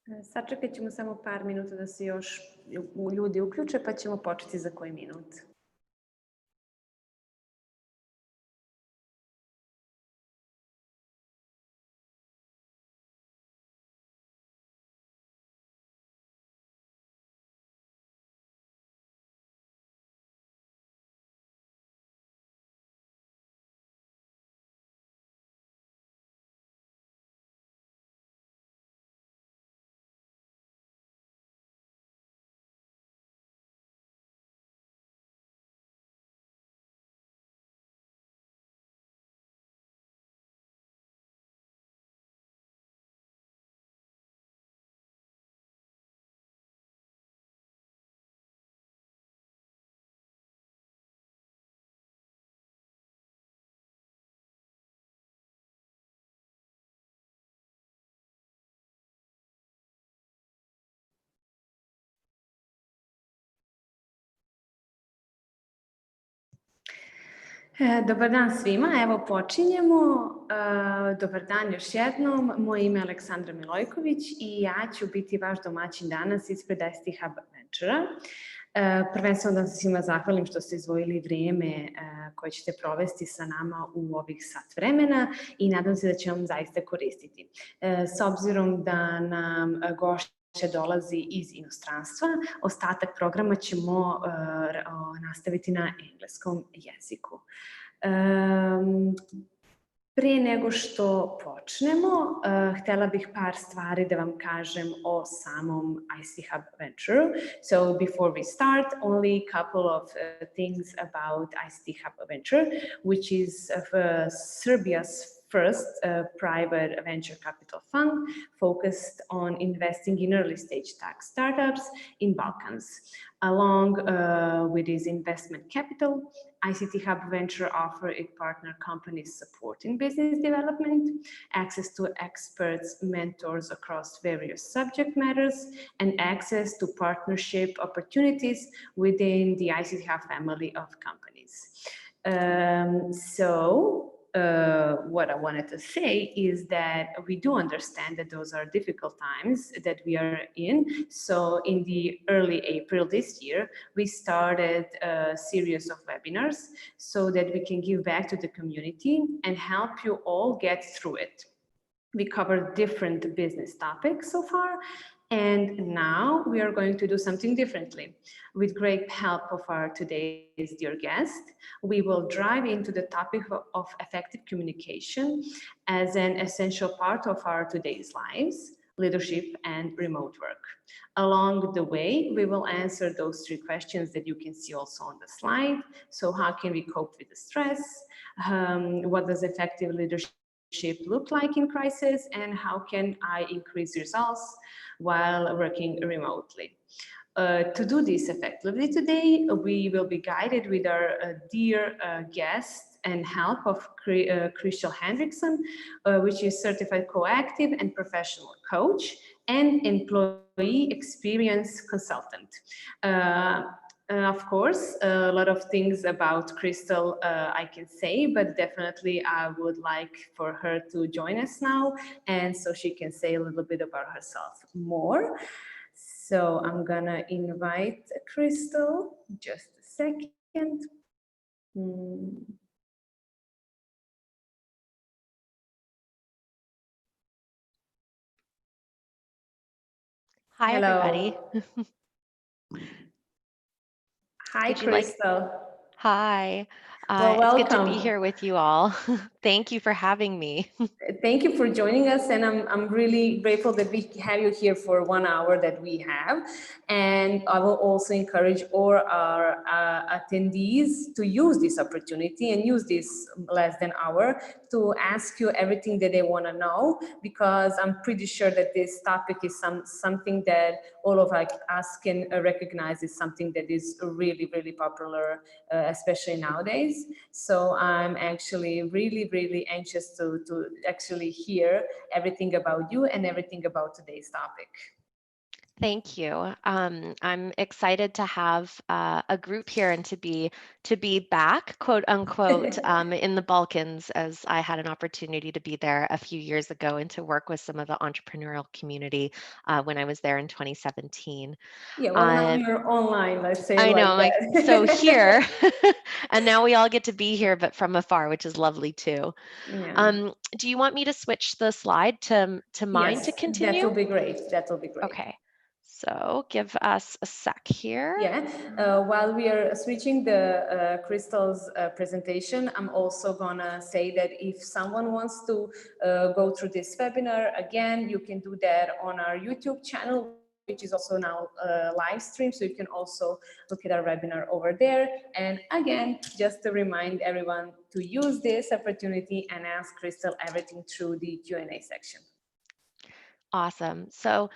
Sačekat ćemo samo par minuta da se još ljudi uključe, pa ćemo početi za koji minut. Dobar dan svima, evo počinjemo. Dobar dan još jednom, moje ime je Aleksandra Milojković i ja ću biti vaš domaćin danas ispred ICT Hub Venture-a. Prvenstveno da se svima zahvalim što ste izdvojili vrijeme koje ćete provesti sa nama u ovih sat vremena i nadam se da će vam zaista koristiti. S obzirom da nam gošća dolazi iz inostranstva, ostatak programa ćemo nastaviti na engleskom jeziku. Prije nego što počnemo, htjela bih par stvari da vam kažem o samom ICT Hub Venture. So before we start, only a couple of things about ICT Hub Venture, which is Serbia's first private venture capital fund focused on investing in early stage tech startups in Balkans. Along with its investment capital, ICT Hub Venture offers its partner companies support in business development, access to experts, mentors across various subject matters, and access to partnership opportunities within the ICT Hub family of companies. What I wanted to say is that we do understand that those are difficult times that we are in. So in the early April this year, we started a series of webinars so that we can give back to the community and help you all get through it. We covered different business topics so far, and now we are going to do something differently. With great help of our today's dear guest, we will dive into the topic of effective communication as an essential part of our today's lives, leadership and remote work. Along the way, we will answer those three questions that you can see also on the slide. So how can we cope with the stress? What does effective leadership look like in crisis? And how can I increase results while working remotely? To do this effectively today, we will be guided with our dear guest and help of Kristal Henrikson, which is certified coactive and professional coach and employee experience consultant. Of course, a lot of things about Kristal I can say, but definitely I would like for her to join us now, and so she can say a little bit about herself more. So I'm gonna invite Kristal, just a second. Hi, Hello. everybody. Hi, Kristal. Hi. Well, it's good to welcome. be here with you all. Thank you for having me. Thank you for joining us, and I'm really grateful that we have you here for 1 hour that we have. And I will also encourage all our attendees to use this opportunity and use this less than hour to ask you everything that they want to know, because I'm pretty sure that this topic is something that all of us can recognize is something that is really, really popular, especially nowadays. So I'm actually really anxious to actually hear everything about you and everything about today's topic. Thank you. I'm excited to have a group here and to be back, quote unquote, in the Balkans, as I had an opportunity to be there a few years ago and to work with some of the entrepreneurial community when I was there in 2017. Yeah, well, now Uh, you're online, let's say it I like know, like so that. here, and now we all get to be here, but from afar, which is lovely too. Yeah. Do you want me to switch the slide to mine to Yes, that continue? will be great. That will be great. Okay, so give us a sec here. Yeah, while we are switching the Kristal's presentation, I'm also gonna say that if someone wants to go through this webinar again, you can do that on our YouTube channel, which is also now live stream. So you can also look at our webinar over there. And again, just to remind everyone to use this opportunity and ask Kristal everything through the Q&A section. Awesome. So,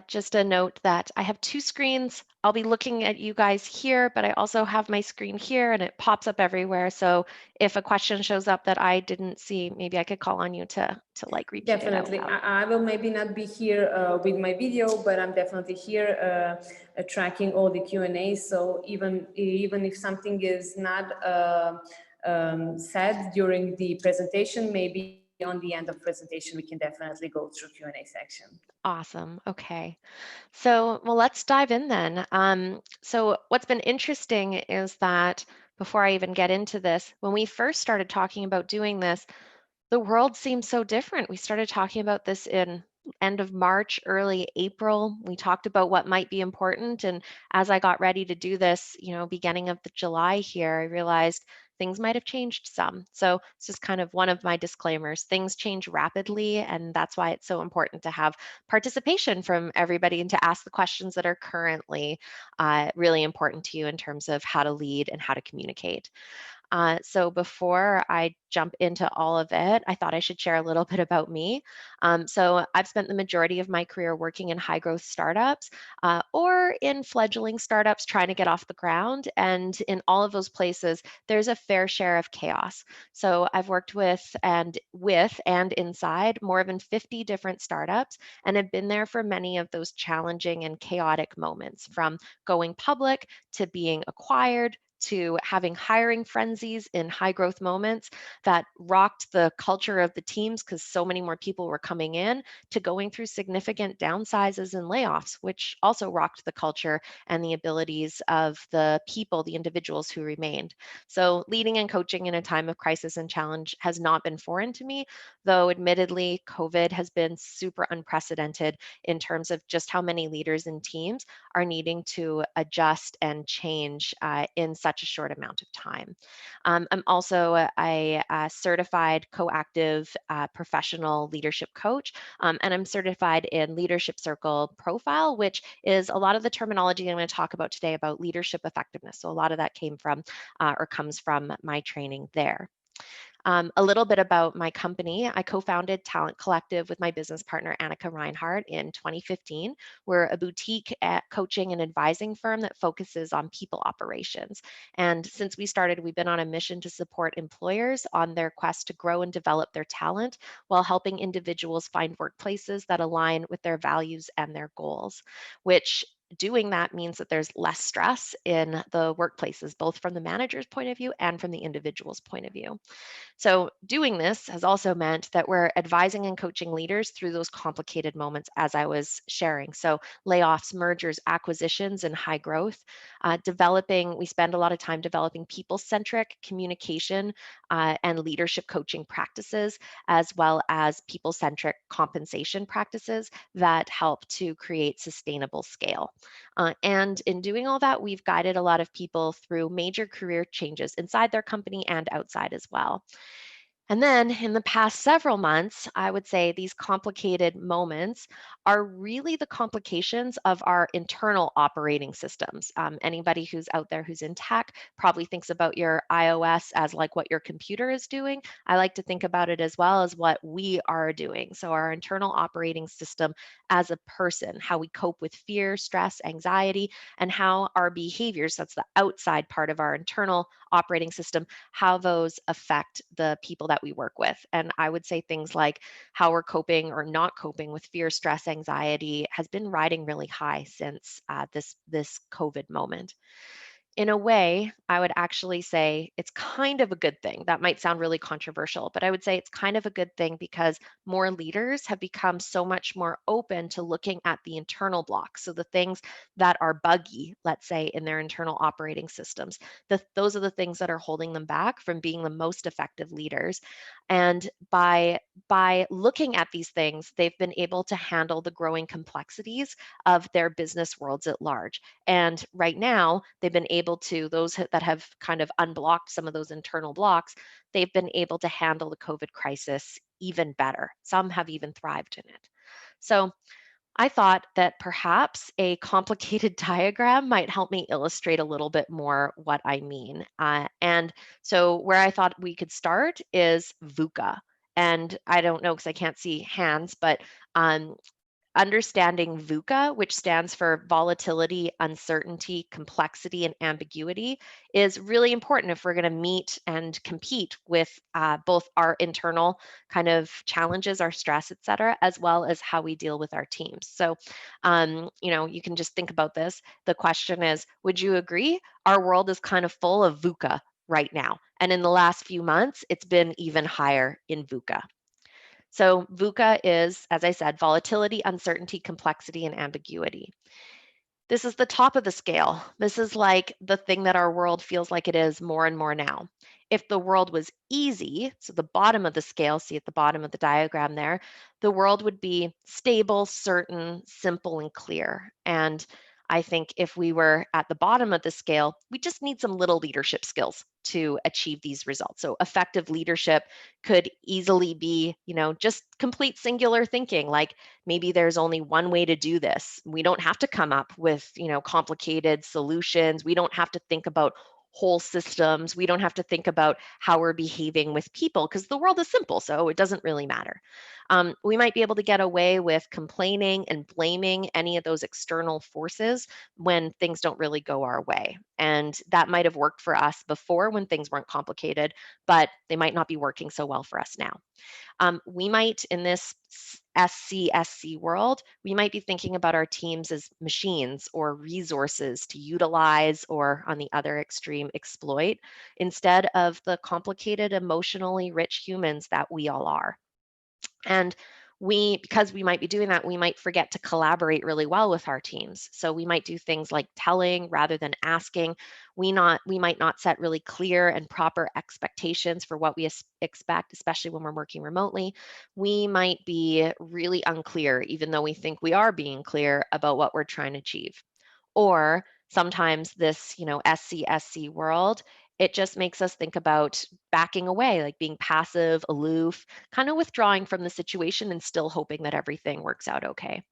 just a note that I have two screens. I'll be looking at you guys here, but I also have my screen here and it pops up everywhere. So if a question shows up that I didn't see, maybe I could call on you to like repeat it out Definitely. loud. I will maybe not be here with my video, but I'm definitely here tracking all the Q&As. So even if something is not said during the presentation, maybe on the end of presentation, we can definitely go through Q&A section. Awesome. Okay. So, well, let's dive in then. So what's been interesting is that before I even get into this, when we first started talking about doing this, the world seems so different. We started talking about this in end of March, early April. We talked about what might be important. And as I got ready to do this, beginning of the July here, I realized things might have changed some. So it's just kind of one of my disclaimers. Things change rapidly, and that's why it's so important to have participation from everybody and to ask the questions that are currently really important to you in terms of how to lead and how to communicate. So before I jump into all of it, I thought I should share a little bit about me. So I've spent the majority of my career working in high growth startups or in fledgling startups trying to get off the ground. And in all of those places, there's a fair share of chaos. So I've worked with and inside more than 50 different startups and have been there for many of those challenging and chaotic moments, from going public to being acquired to having hiring frenzies in high growth moments that rocked the culture of the teams because so many more people were coming in, to going through significant downsizes and layoffs, which also rocked the culture and the abilities of the people, the individuals who remained. So, leading and coaching in a time of crisis and challenge has not been foreign to me, though admittedly, COVID has been super unprecedented in terms of just how many leaders and teams are needing to adjust and change in such a short amount of time. I'm also a certified coactive professional leadership coach, and I'm certified in Leadership Circle Profile, which is a lot of the terminology I'm going to talk about today about leadership effectiveness. So a lot of that came from or comes from my training there. A little bit about my company. I co-founded Talent Collective with my business partner, Annika Reinhardt, in 2015. We're a boutique coaching and advising firm that focuses on people operations. And since we started, we've been on a mission to support employers on their quest to grow and develop their talent while helping individuals find workplaces that align with their values and their goals, which doing that means that there's less stress in the workplaces, both from the manager's point of view and from the individual's point of view. So, doing this has also meant that we're advising and coaching leaders through those complicated moments, as I was sharing. So, layoffs, mergers, acquisitions, and high growth. We spend a lot of time developing people centric communication and leadership coaching practices, as well as people centric compensation practices that help to create sustainable scale. And in doing all that, we've guided a lot of people through major career changes inside their company and outside as well. And then in the past several months, I would say these complicated moments are really the complications of our internal operating systems. Anybody who's out there who's in tech probably thinks about your iOS as like what your computer is doing. I like to think about it as well as what we are doing. So, our internal operating system as a person, how we cope with fear, stress, anxiety, and how our behaviors, that's the outside part of our internal operating system, how those affect the people that we work with. And I would say things like how we're coping or not coping with fear, stress, anxiety has been riding really high since this COVID moment. In a way, I would actually say it's kind of a good thing. That might sound really controversial, but I would say it's kind of a good thing because more leaders have become so much more open to looking at the internal blocks. So the things that are buggy, let's say, in their internal operating systems, those are the things that are holding them back from being the most effective leaders. And by looking at these things, they've been able to handle the growing complexities of their business worlds at large. And right now, they've been able to, that have kind of unblocked some of those internal blocks, they've been able to handle the COVID crisis even better. Some have even thrived in it. So I thought that perhaps a complicated diagram might help me illustrate a little bit more what I mean. And so where I thought we could start is VUCA. And I don't know because I can't see hands, but um, understanding VUCA, which stands for volatility, uncertainty, complexity, and ambiguity, is really important if we're going to meet and compete with both our internal kind of challenges, our stress, et cetera, as well as how we deal with our teams. So, you can just think about this. The question is, would you agree? Our world is kind of full of VUCA right now. And in the last few months, it's been even higher in VUCA. So VUCA is, as I said, volatility, uncertainty, complexity, and ambiguity. This is the top of the scale. This is like the thing that our world feels like it is more and more now. If the world was easy, so the bottom of the scale, see at the bottom of the diagram there, the world would be stable, certain, simple, and clear. And I think if we were at the bottom of the scale, we just need some little leadership skills to achieve these results. So effective leadership could easily be, just complete singular thinking, like maybe there's only one way to do this. We don't have to come up with, complicated solutions. We don't have to think about whole systems. We don't have to think about how we're behaving with people because the world is simple, so it doesn't really matter. We might be able to get away with complaining and blaming any of those external forces when things don't really go our way. And that might have worked for us before when things weren't complicated, but they might not be working so well for us now. We might, in this SCSC world, we might be thinking about our teams as machines or resources to utilize or, on the other extreme, exploit, instead of the complicated, emotionally rich humans that we all are. And because we might be doing that, we might forget to collaborate really well with our teams. So we might do things like telling rather than asking. We might not set really clear and proper expectations for what we expect, especially when we're working remotely. We might be really unclear, even though we think we are being clear about what we're trying to achieve. Or sometimes this, SCSC world, it just makes us think about backing away, like being passive, aloof, kind of withdrawing from the situation and still hoping that everything works out okay.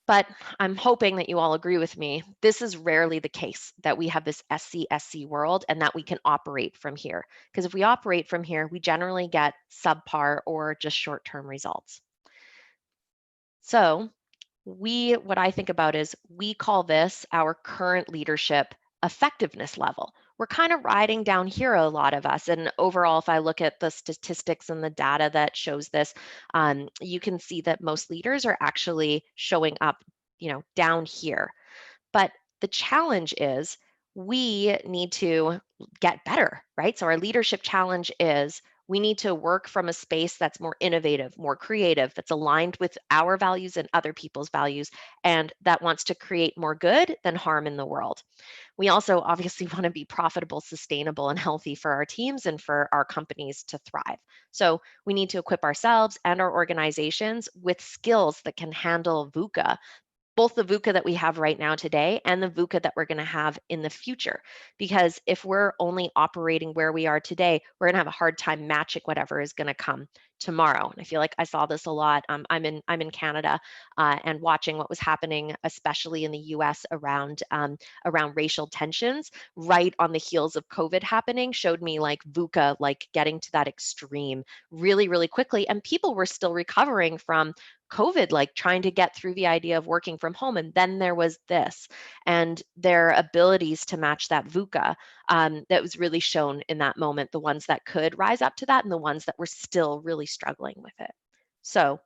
But I'm hoping that you all agree with me. This is rarely the case that we have this SCSC world and that we can operate from here. Because if we operate from here, we generally get subpar or just short-term results. So what I think about is we call this our current leadership effectiveness level. We're kind of riding down here, a lot of us. And overall, if I look at the statistics and the data that shows this, you can see that most leaders are actually showing up, down here. But the challenge is we need to get better, right? So our leadership challenge is we need to work from a space that's more innovative, more creative, that's aligned with our values and other people's values, and that wants to create more good than harm in the world. We also obviously want to be profitable, sustainable, and healthy for our teams and for our companies to thrive. So we need to equip ourselves and our organizations with skills that can handle VUCA, both the VUCA that we have right now today and the VUCA that we're going to have in the future. Because if we're only operating where we are today, we're going to have a hard time matching whatever is going to come tomorrow. And I feel like I saw this a lot. I'm in Canada and watching what was happening, especially in the U.S. around racial tensions, right on the heels of COVID happening, showed me like VUCA, like getting to that extreme really, really quickly, and people were still recovering from COVID, like trying to get through the idea of working from home. And then there was this, and their abilities to match that VUCA that was really shown in that moment, the ones that could rise up to that and the ones that were still really struggling with it. So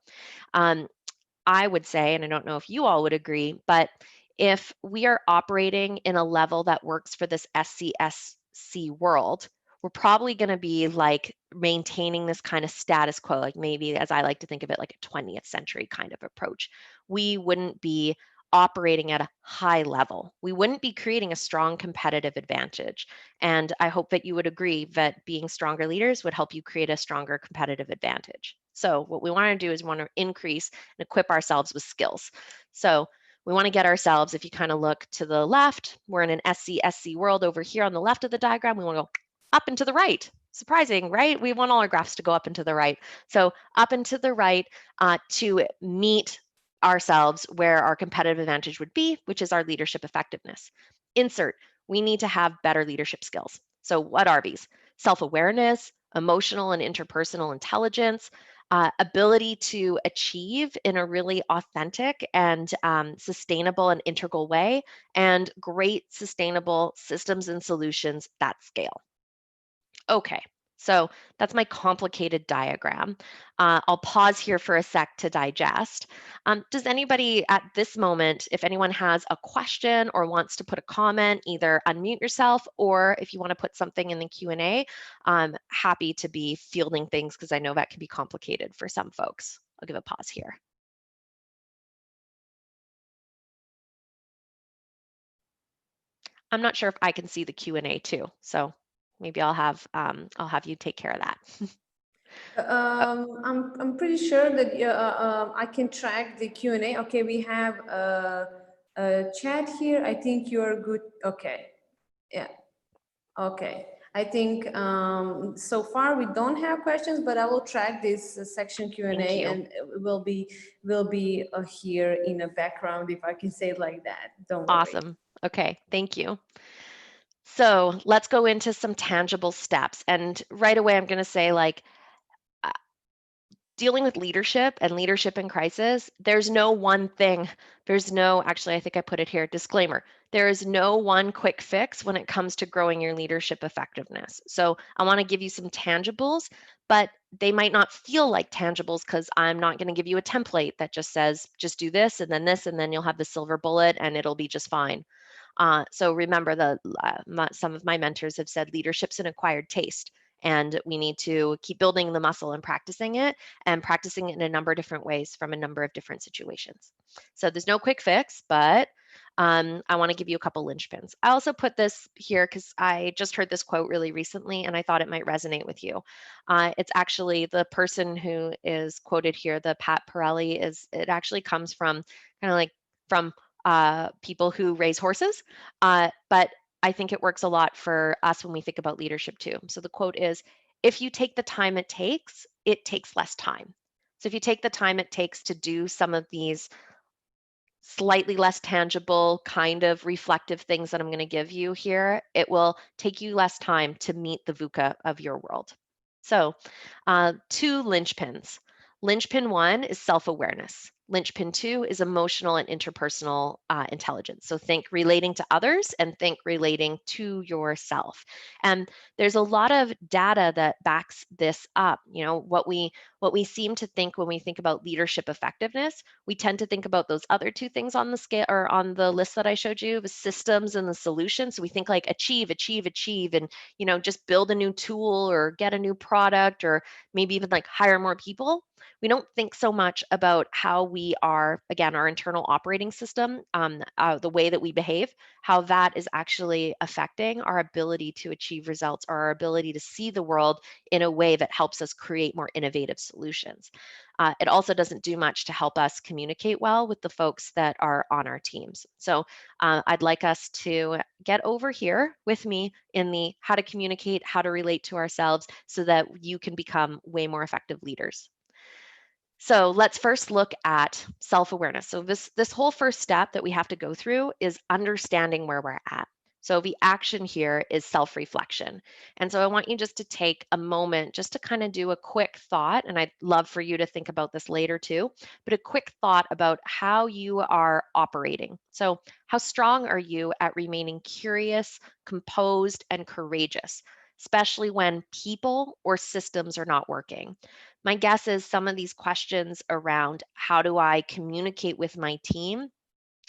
I would say, and I don't know if you all would agree, but if we are operating in a level that works for this SCSC world, we're probably going to be like maintaining this kind of status quo, like maybe, as I like to think of it, like a 20th century kind of approach. We wouldn't be operating at a high level. We wouldn't be creating a strong competitive advantage. And I hope that you would agree that being stronger leaders would help you create a stronger competitive advantage. So what we want to do is we want to increase and equip ourselves with skills. So we want to get ourselves, if you kind of look to the left, we're in an SCSC world over here on the left of the diagram. We want to go up and to the right. Surprising, right? We want all our graphs to go up and to the right. So up and to the right to meet ourselves where our competitive advantage would be, which is our leadership effectiveness. Insert, we need to have better leadership skills. So what are these? Self-awareness, emotional and interpersonal intelligence, ability to achieve in a really authentic and sustainable and integral way, and great sustainable systems and solutions that scale. Okay, so that's my complicated diagram. I'll pause here for a sec to digest. Does anybody at this moment, if anyone has a question or wants to put a comment, either unmute yourself, or if you want to put something in the Q&A, I'm happy to be fielding things because I know that can be complicated for some folks. I'll give a pause here. I'm not sure if I can see the Q&A too, so maybe I'll have you take care of that. I'm pretty sure that I can track the Q&A. Okay, we have a chat here. I think you're good. Okay, yeah. Okay, I think so far we don't have questions, but I will track this section Q&A, and it will be here in the background, if I can say it like that. Don't worry. Awesome. Okay, thank you. So let's go into some tangible steps. And right away, I'm going to say, like, dealing with leadership and leadership in crisis, there's no one thing. There's no, actually, I think I put it here, disclaimer. There is no one quick fix when it comes to growing your leadership effectiveness. So I want to give you some tangibles, but they might not feel like tangibles because I'm not going to give you a template that just says, just do this, and then you'll have the silver bullet and it'll be just fine. So remember, some of my mentors have said leadership's an acquired taste. And we need to keep building the muscle and practicing it in a number of different ways from a number of different situations. So there's no quick fix, but I want to give you a couple linchpins. I also put this here because I just heard this quote really recently and I thought it might resonate with you. It's actually the person who is quoted here, the Pat Pirelli, it actually comes from kind of like from people who raise horses, but I think it works a lot for us when we think about leadership too. So the quote is, if you take the time it takes less time. So if you take the time it takes to do some of these slightly less tangible kind of reflective things that I'm going to give you here, it will take you less time to meet the VUCA of your world. So 2 linchpins. Linchpin 1 is self-awareness. Linchpin 2 is emotional and interpersonal intelligence. So think relating to others and think relating to yourself. And there's a lot of data that backs this up. You know, what we seem to think when we think about leadership effectiveness, we tend to think about those other 2 things on the scale or on the list that I showed you, the systems and the solutions. So we think like achieve, and, you know, just build a new tool or get a new product or maybe even like hire more people. We don't think so much about how we are, again, our internal operating system, the way that we behave, how that is actually affecting our ability to achieve results or our ability to see the world in a way that helps us create more innovative solutions. It also doesn't do much to help us communicate well with the folks that are on our teams. So I'd like us to get over here with me in the how to communicate, how to relate to ourselves so that you can become way more effective leaders. So let's first look at self-awareness. So this whole first step that we have to go through is understanding where we're at. So the action here is self-reflection. And so I want you just to take a moment just to kind of do a quick thought, and I'd love for you to think about this later too, but a quick thought about how you are operating. So how strong are you at remaining curious, composed, and courageous, especially when people or systems are not working? My guess is some of these questions around how do I communicate with my team,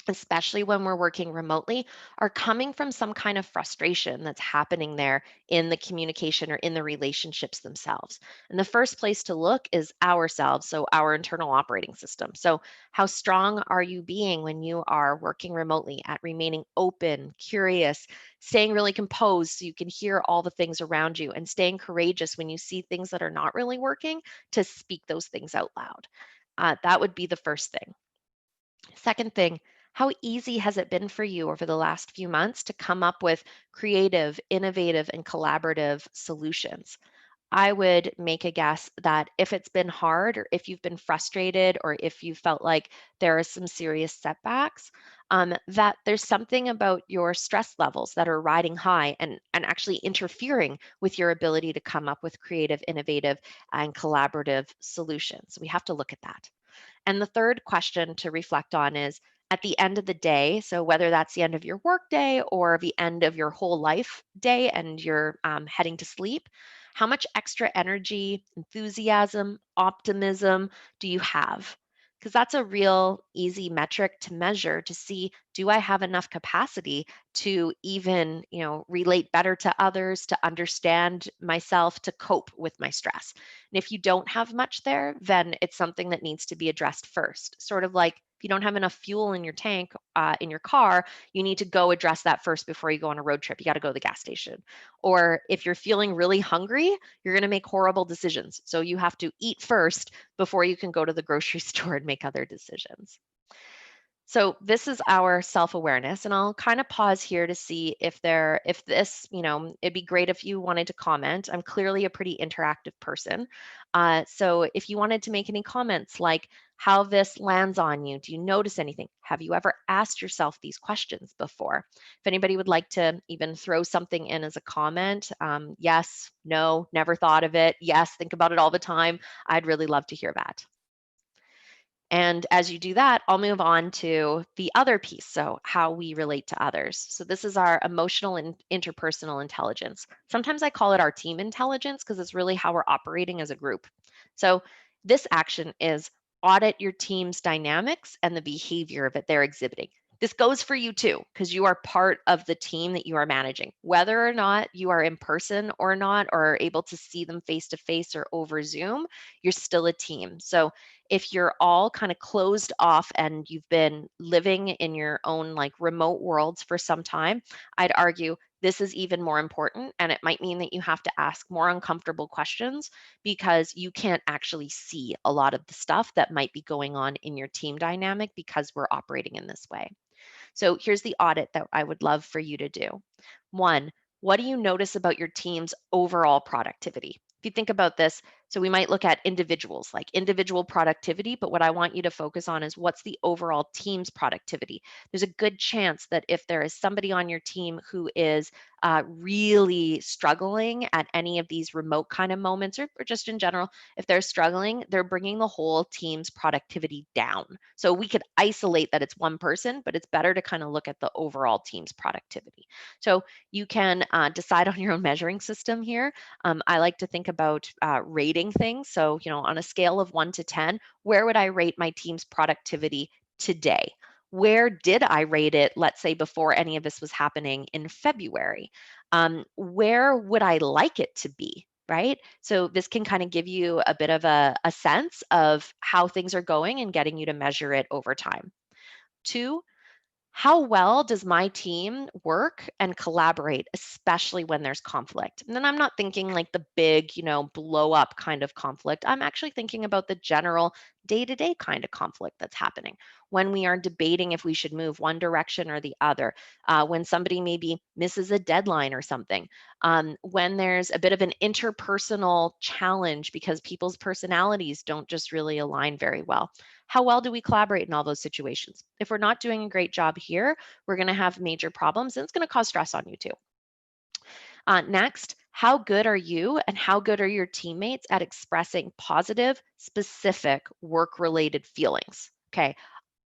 especially when we're working remotely, are coming from some kind of frustration that's happening there in the communication or in the relationships themselves. And the first place to look is ourselves, so our internal operating system. So, how strong are you being when you are working remotely at remaining open, curious, staying really composed so you can hear all the things around you, and staying courageous when you see things that are not really working to speak those things out loud? That would be the first thing. Second thing, how easy has it been for you over the last few months to come up with creative, innovative, and collaborative solutions? I would make a guess that if it's been hard, or if you've been frustrated, or if you felt like there are some serious setbacks, that there's something about your stress levels that are riding high and actually interfering with your ability to come up with creative, innovative, and collaborative solutions. We have to look at that. And the third question to reflect on is at the end of the day, so whether that's the end of your work day or the end of your whole life day and you're heading to sleep, how much extra energy, enthusiasm, optimism do you have? Because that's a real easy metric to measure to see, do I have enough capacity to even, relate better to others, to understand myself, to cope with my stress? And if you don't have much there, then it's something that needs to be addressed first. Sort of like if you don't have enough fuel in your tank, in your car, you need to go address that first before you go on a road trip. You got to go to the gas station. Or if you're feeling really hungry, you're going to make horrible decisions. So you have to eat first before you can go to the grocery store and make other decisions. So this is our self-awareness, and I'll kind of pause here to see if this, it'd be great if you wanted to comment. I'm clearly a pretty interactive person. So if you wanted to make any comments like how this lands on you, do you notice anything? Have you ever asked yourself these questions before? If anybody would like to even throw something in as a comment, yes, no, never thought of it, yes, think about it all the time, I'd really love to hear that. And as you do that, I'll move on to the other piece. So, how we relate to others. So, this is our emotional and interpersonal intelligence. Sometimes I call it our team intelligence because it's really how we're operating as a group. So, this action is audit your team's dynamics and the behavior that they're exhibiting. This goes for you too, because you are part of the team that you are managing. Whether or not you are in person or not, or are able to see them face to face or over Zoom, you're still a team. So, if you're all kind of closed off and you've been living in your own like remote worlds for some time, I'd argue this is even more important. And it might mean that you have to ask more uncomfortable questions because you can't actually see a lot of the stuff that might be going on in your team dynamic because we're operating in this way. So here's the audit that I would love for you to do. One, what do you notice about your team's overall productivity? If you think about this, so we might look at individuals, like individual productivity, but what I want you to focus on is what's the overall team's productivity. There's a good chance that if there is somebody on your team who is really struggling at any of these remote kind of moments, or just in general, if they're struggling, they're bringing the whole team's productivity down. So we could isolate that it's one person, but it's better to kind of look at the overall team's productivity. So you can decide on your own measuring system here. I like to think about rating things. So, on a scale of 1 to 10, where would I rate my team's productivity today? Where did I rate it, let's say, before any of this was happening in February? Where would I like it to be? Right? So this can kind of give you a bit of a sense of how things are going and getting you to measure it over time. Two, how well does my team work and collaborate, especially when there's conflict? And then I'm not thinking like the big, blow up kind of conflict. I'm actually thinking about the general day-to-day kind of conflict that's happening, when we are debating if we should move one direction or the other, when somebody maybe misses a deadline or something, when there's a bit of an interpersonal challenge because people's personalities don't just really align very well. How well do we collaborate in all those situations? If we're not doing a great job here, we're going to have major problems, and it's going to cause stress on you too. Next, how good are you and how good are your teammates at expressing positive, specific work-related feelings? Okay,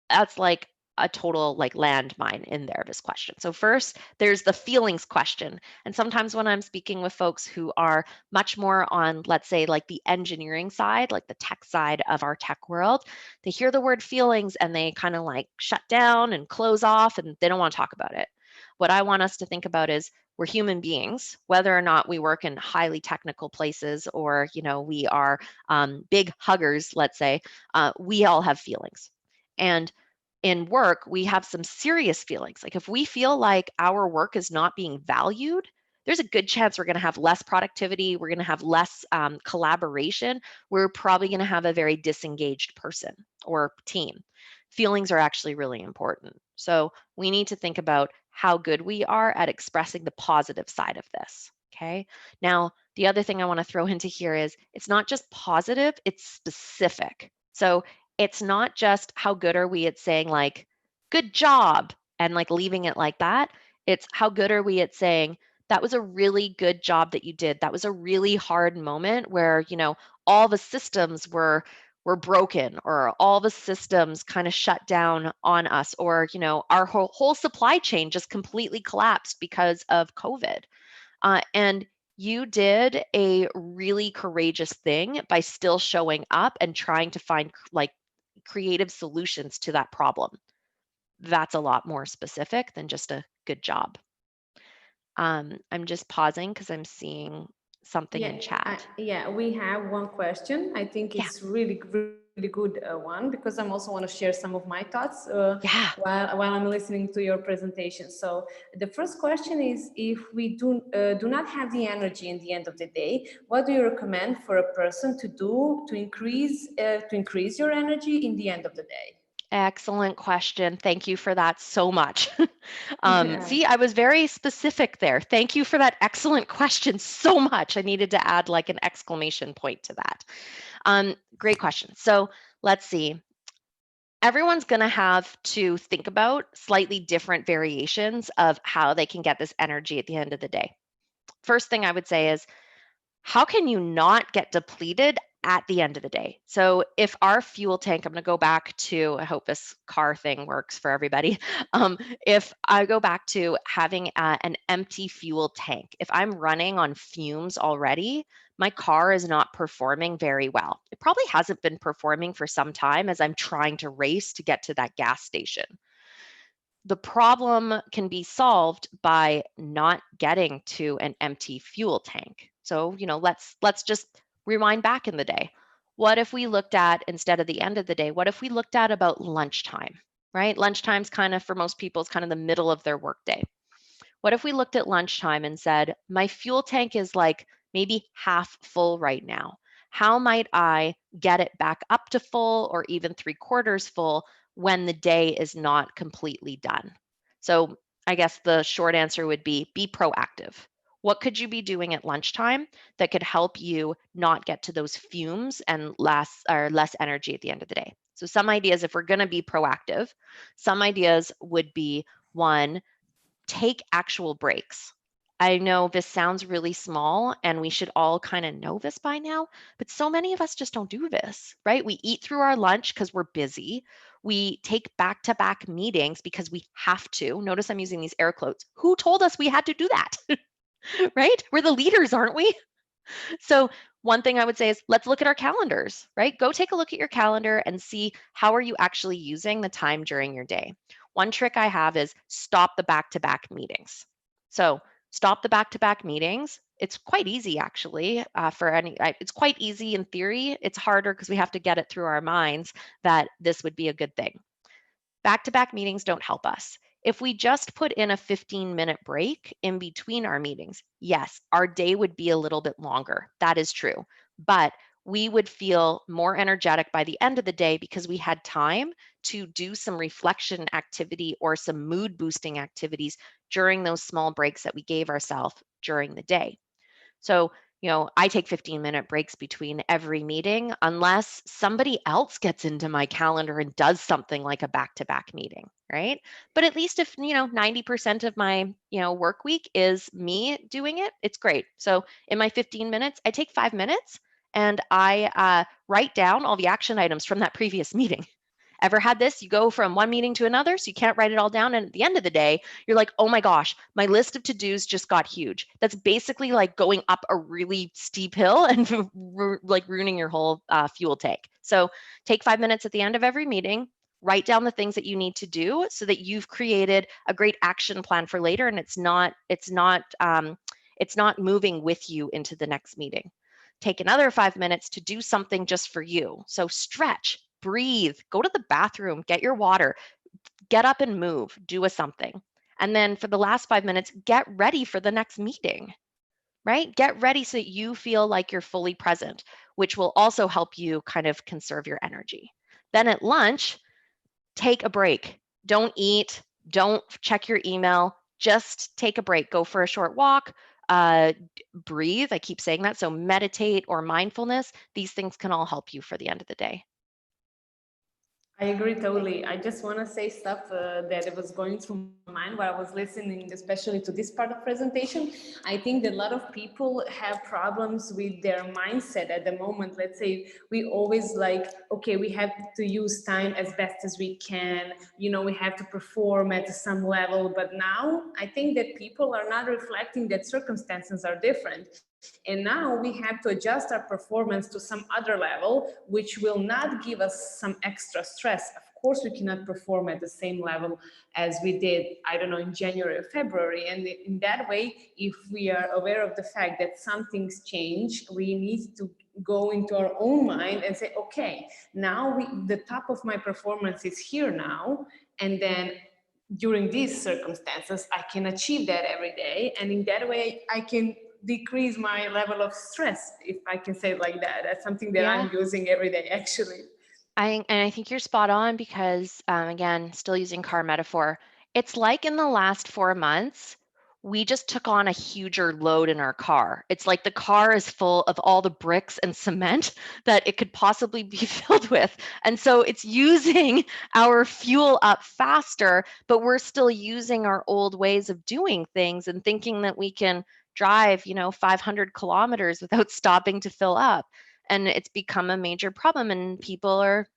that's like a total like landmine in there, this question. So first, there's the feelings question. And sometimes when I'm speaking with folks who are much more on, let's say, like the engineering side, like the tech side of our tech world, they hear the word feelings and they kind of like shut down and close off and they don't want to talk about it. What I want us to think about is we're human beings, whether or not we work in highly technical places or, we are big huggers, let's say, we all have feelings. And in work, we have some serious feelings. Like if we feel like our work is not being valued, there's a good chance we're going to have less productivity. We're going to have less collaboration. We're probably going to have a very disengaged person or team. Feelings are actually really important. So we need to think about how good we are at expressing the positive side of this. Okay. Now, the other thing I want to throw into here is it's not just positive, it's specific. So it's not just how good are we at saying like, good job, and like leaving it like that. It's how good are we at saying, that was a really good job that you did. That was a really hard moment where, all the systems were broken or all the systems kind of shut down on us or, our whole supply chain just completely collapsed because of COVID. And you did a really courageous thing by still showing up and trying to find like creative solutions to that problem. That's a lot more specific than just a good job. I'm just pausing because I'm seeing something in chat. We have one question. I think it's really good one because I also want to share some of my thoughts while I'm listening to your presentation. So the first question is, if we do not have the energy in the end of the day, what do you recommend for a person to do to increase your energy in the end of the day? Excellent question. Thank you for that so much. See, I was very specific there. Thank you for that excellent question so much. I needed to add like an exclamation point to that. Great question. So let's see. Everyone's going to have to think about slightly different variations of how they can get this energy at the end of the day. First thing I would say is, how can you not get depleted at the end of the day? So if our fuel tank, I'm going to go back to, I hope this car thing works for everybody. If I go back to having an empty fuel tank, if I'm running on fumes already, my car is not performing very well. It probably hasn't been performing for some time as I'm trying to race to get to that gas station. The problem can be solved by not getting to an empty fuel tank. So, let's just rewind back in the day. What if we looked at, instead of the end of the day, what if we looked at about lunchtime, right? Lunchtime's kind of, for most people, is kind of the middle of their workday. What if we looked at lunchtime and said, my fuel tank is like maybe half full right now. How might I get it back up to full or even 3/4 full when the day is not completely done? So I guess the short answer would be proactive. What could you be doing at lunchtime that could help you not get to those fumes and less energy at the end of the day? So some ideas, if we're going to be proactive, some ideas would be, one, take actual breaks. I know this sounds really small and we should all kind of know this by now, but so many of us just don't do this, right? We eat through our lunch because we're busy. We take back-to-back meetings because we have to. Notice I'm using these air quotes. Who told us we had to do that? Right? We're the leaders, aren't we? So one thing I would say is, let's look at our calendars, right? Go take a look at your calendar and see how are you actually using the time during your day. One trick I have is stop the back-to-back meetings. So stop the back-to-back meetings. It's quite easy, actually, it's quite easy in theory. It's harder because we have to get it through our minds that this would be a good thing. Back-to-back meetings don't help us. If we just put in a 15-minute break in between our meetings, yes, our day would be a little bit longer. That is true. But we would feel more energetic by the end of the day because we had time to do some reflection activity or some mood boosting activities during those small breaks that we gave ourselves during the day. So, I take 15-minute breaks between every meeting unless somebody else gets into my calendar and does something like a back-to-back meeting, right? But at least if, 90% of my, work week is me doing it, it's great. So in my 15 minutes, I take 5 minutes and I write down all the action items from that previous meeting. Ever had this? You go from one meeting to another, so you can't write it all down. And at the end of the day, you're like, oh my gosh, my list of to-dos just got huge. That's basically like going up a really steep hill and like ruining your whole fuel tank. So take 5 minutes at the end of every meeting, write down the things that you need to do so that you've created a great action plan for later, and it's not moving with you into the next meeting. Take another 5 minutes to do something just for you. So stretch, breathe, go to the bathroom, get your water, get up and move, do something. And then for the last 5 minutes, get ready for the next meeting, right? Get ready so that you feel like you're fully present, which will also help you kind of conserve your energy. Then at lunch, take a break. Don't eat, don't check your email, just take a break. Go for a short walk, breathe. I keep saying that. So meditate or mindfulness, these things can all help you for the end of the day. I agree totally. I just want to say stuff that it was going through my mind while I was listening, especially to this part of presentation. I think that a lot of people have problems with their mindset at the moment. Let's say we always like, okay, we have to use time as best as we can. We have to perform at some level. But now I think that people are not reflecting that circumstances are different. And now we have to adjust our performance to some other level, which will not give us some extra stress. Of course, we cannot perform at the same level as we did, I don't know, in January or February. And in that way, if we are aware of the fact that some things change, we need to go into our own mind and say, okay, now the top of my performance is here now. And then during these circumstances, I can achieve that every day. And in that way, I can decrease my level of stress, if I can say it like that. That's something that I'm using every day, actually. I think you're spot on because, again, still using car metaphor, it's like in the last 4 months, we just took on a huger load in our car. It's like the car is full of all the bricks and cement that it could possibly be filled with. And so it's using our fuel up faster, but we're still using our old ways of doing things and thinking that we can drive, 500 kilometers without stopping to fill up. And it's become a major problem, and people are,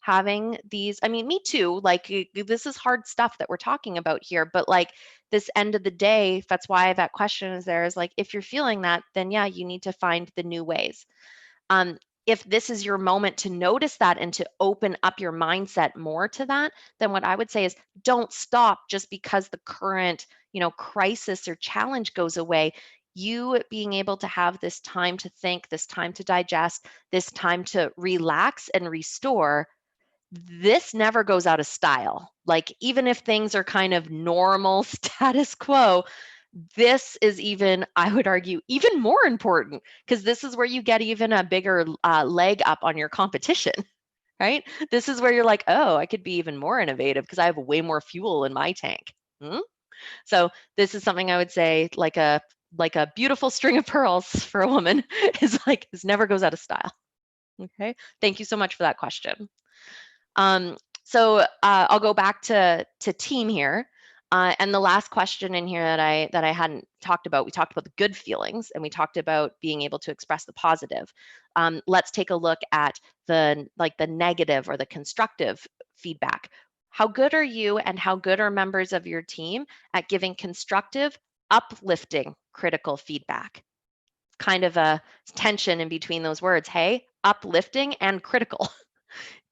having these, I mean, me too, like this is hard stuff that we're talking about here, but like this end of the day, that's why that question is there, is like, if you're feeling that, then yeah, you need to find the new ways. um, if this is your moment to notice that and to open up your mindset more to that, then what I would say is don't stop just because the current, crisis or challenge goes away. You being able to have this time to think, this time to digest, this time to relax and restore, this never goes out of style. Like, even if things are kind of normal status quo, this is even, I would argue, even more important, because this is where you get even a bigger leg up on your competition, right? This is where you're like, oh, I could be even more innovative because I have way more fuel in my tank. So this is something I would say, like a beautiful string of pearls for a woman is like, this never goes out of style. Okay, thank you so much for that question. So I'll go back to team here. And the last question in here that I hadn't talked about, we talked about the good feelings and we talked about being able to express the positive. Let's take a look at the negative or the constructive feedback. How good are you and how good are members of your team at giving constructive, uplifting, critical feedback? Kind of a tension in between those words. Hey, uplifting and critical.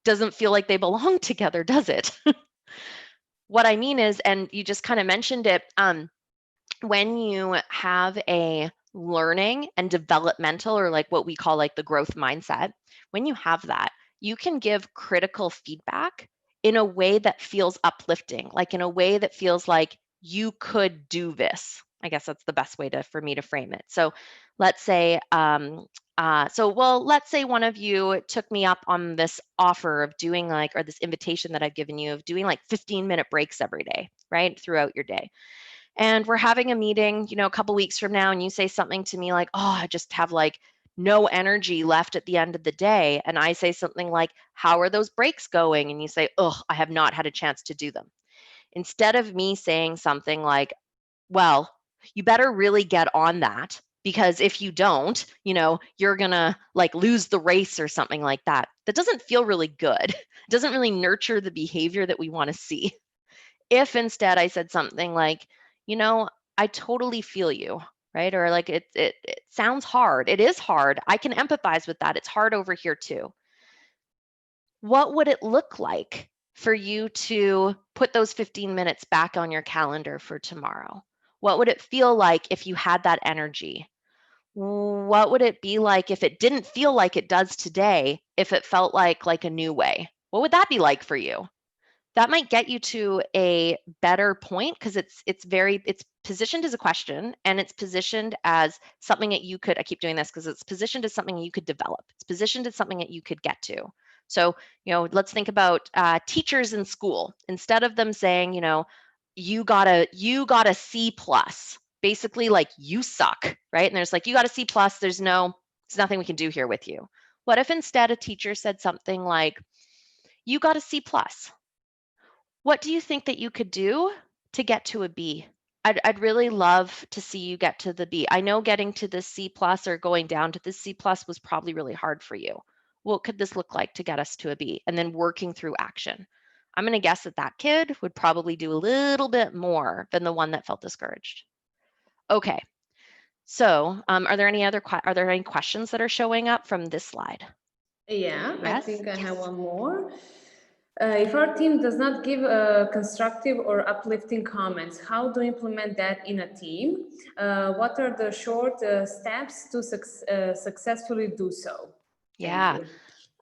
Doesn't feel like they belong together, does it? What I mean is, and you just kind of mentioned it, when you have a learning and developmental, or like what we call like the growth mindset, when you have that, you can give critical feedback in a way that feels uplifting, like in a way that feels like you could do this. I guess that's the best way for me to frame it. So let's say, let's say one of you took me up on this offer of doing like, or this invitation that I've given you of doing like 15-minute breaks every day, right, throughout your day. And we're having a meeting, a couple weeks from now, and you say something to me like, oh, I just have like no energy left at the end of the day. And I say something like, how are those breaks going? And you say, oh, I have not had a chance to do them. Instead of me saying something like, well, you better really get on that, because if you don't, you're gonna like lose the race or something like that. That doesn't feel really good. It doesn't really nurture the behavior that we want to see. If instead I said something like, I totally feel you, right? Or like, it sounds hard. It is hard. I can empathize with that. It's hard over here too. What would it look like for you to put those 15 minutes back on your calendar for tomorrow? What would it feel like if you had that energy? What would it be like if it didn't feel like it does today, if it felt like a new way? What would that be like for you? That might get you to a better point, because it's positioned as a question, and it's positioned as something that you could, I keep doing this because it's positioned as something you could develop. It's positioned as something that you could get to. So, let's think about teachers in school. Instead of them saying, you got a C plus, basically like you suck, right? And there's like, you got a C plus, there's nothing we can do here with you. What if instead a teacher said something like, you got a C plus? What do you think that you could do to get to a B? I'd really love to see you get to the B. I know getting to the C plus or going down to the C plus was probably really hard for you. What could this look like to get us to a B? And then working through action. I'm going to guess that kid would probably do a little bit more than the one that felt discouraged. Okay. So are there any questions that are showing up from this slide? Yeah, I Yes? think I have Yes. one more. If our team does not give constructive or uplifting comments, how to implement that in a team? What are the short steps to successfully do so? Thank Yeah. you.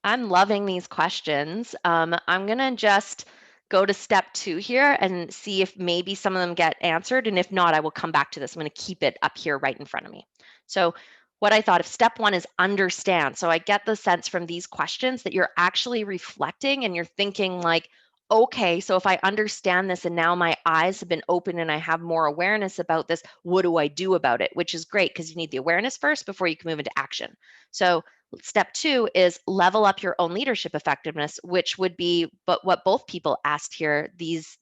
I'm loving these questions. I'm going to just go to step 2 here and see if maybe some of them get answered. And if not, I will come back to this. I'm going to keep it up here right in front of me. So what I thought of step 1 is understand. So I get the sense from these questions that you're actually reflecting and you're thinking like, okay, so if I understand this and now my eyes have been open and I have more awareness about this, what do I do about it? Which is great, because you need the awareness first before you can move into action. So step 2 is level up your own leadership effectiveness, which would be, but what both people asked here, these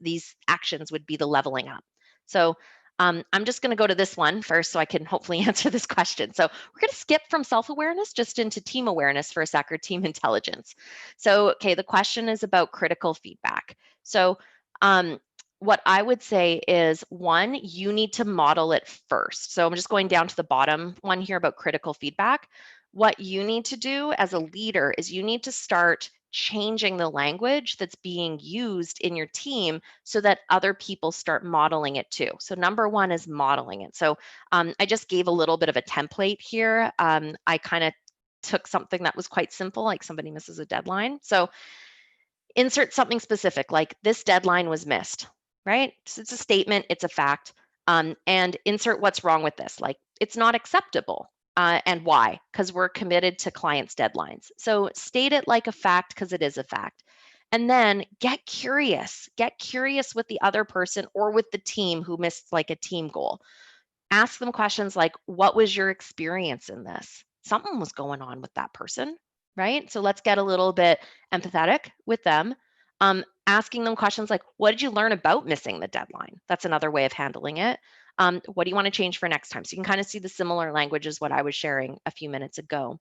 actions would be the leveling up. So I'm just going to go to this one first so I can hopefully answer this question. So we're going to skip from self-awareness just into team awareness for a sec, or team intelligence. So, okay, the question is about critical feedback. So what I would say is, 1, you need to model it first. So I'm just going down to the bottom one here about critical feedback. What you need to do as a leader is you need to start changing the language that's being used in your team so that other people start modeling it too. So number 1 is modeling it. So I just gave a little bit of a template here. I kind of took something that was quite simple, like somebody misses a deadline. So insert something specific, like this deadline was missed, right? So it's a statement, it's a fact. And insert what's wrong with this, like it's not acceptable. And why? Because we're committed to clients' deadlines. So state it like a fact, because it is a fact. And then get curious with the other person or with the team who missed like a team goal. Ask them questions like, what was your experience in this? Something was going on with that person, right? So let's get a little bit empathetic with them. Asking them questions like, what did you learn about missing the deadline? That's another way of handling it. What do you want to change for next time? So you can kind of see the similar language as what I was sharing a few minutes ago.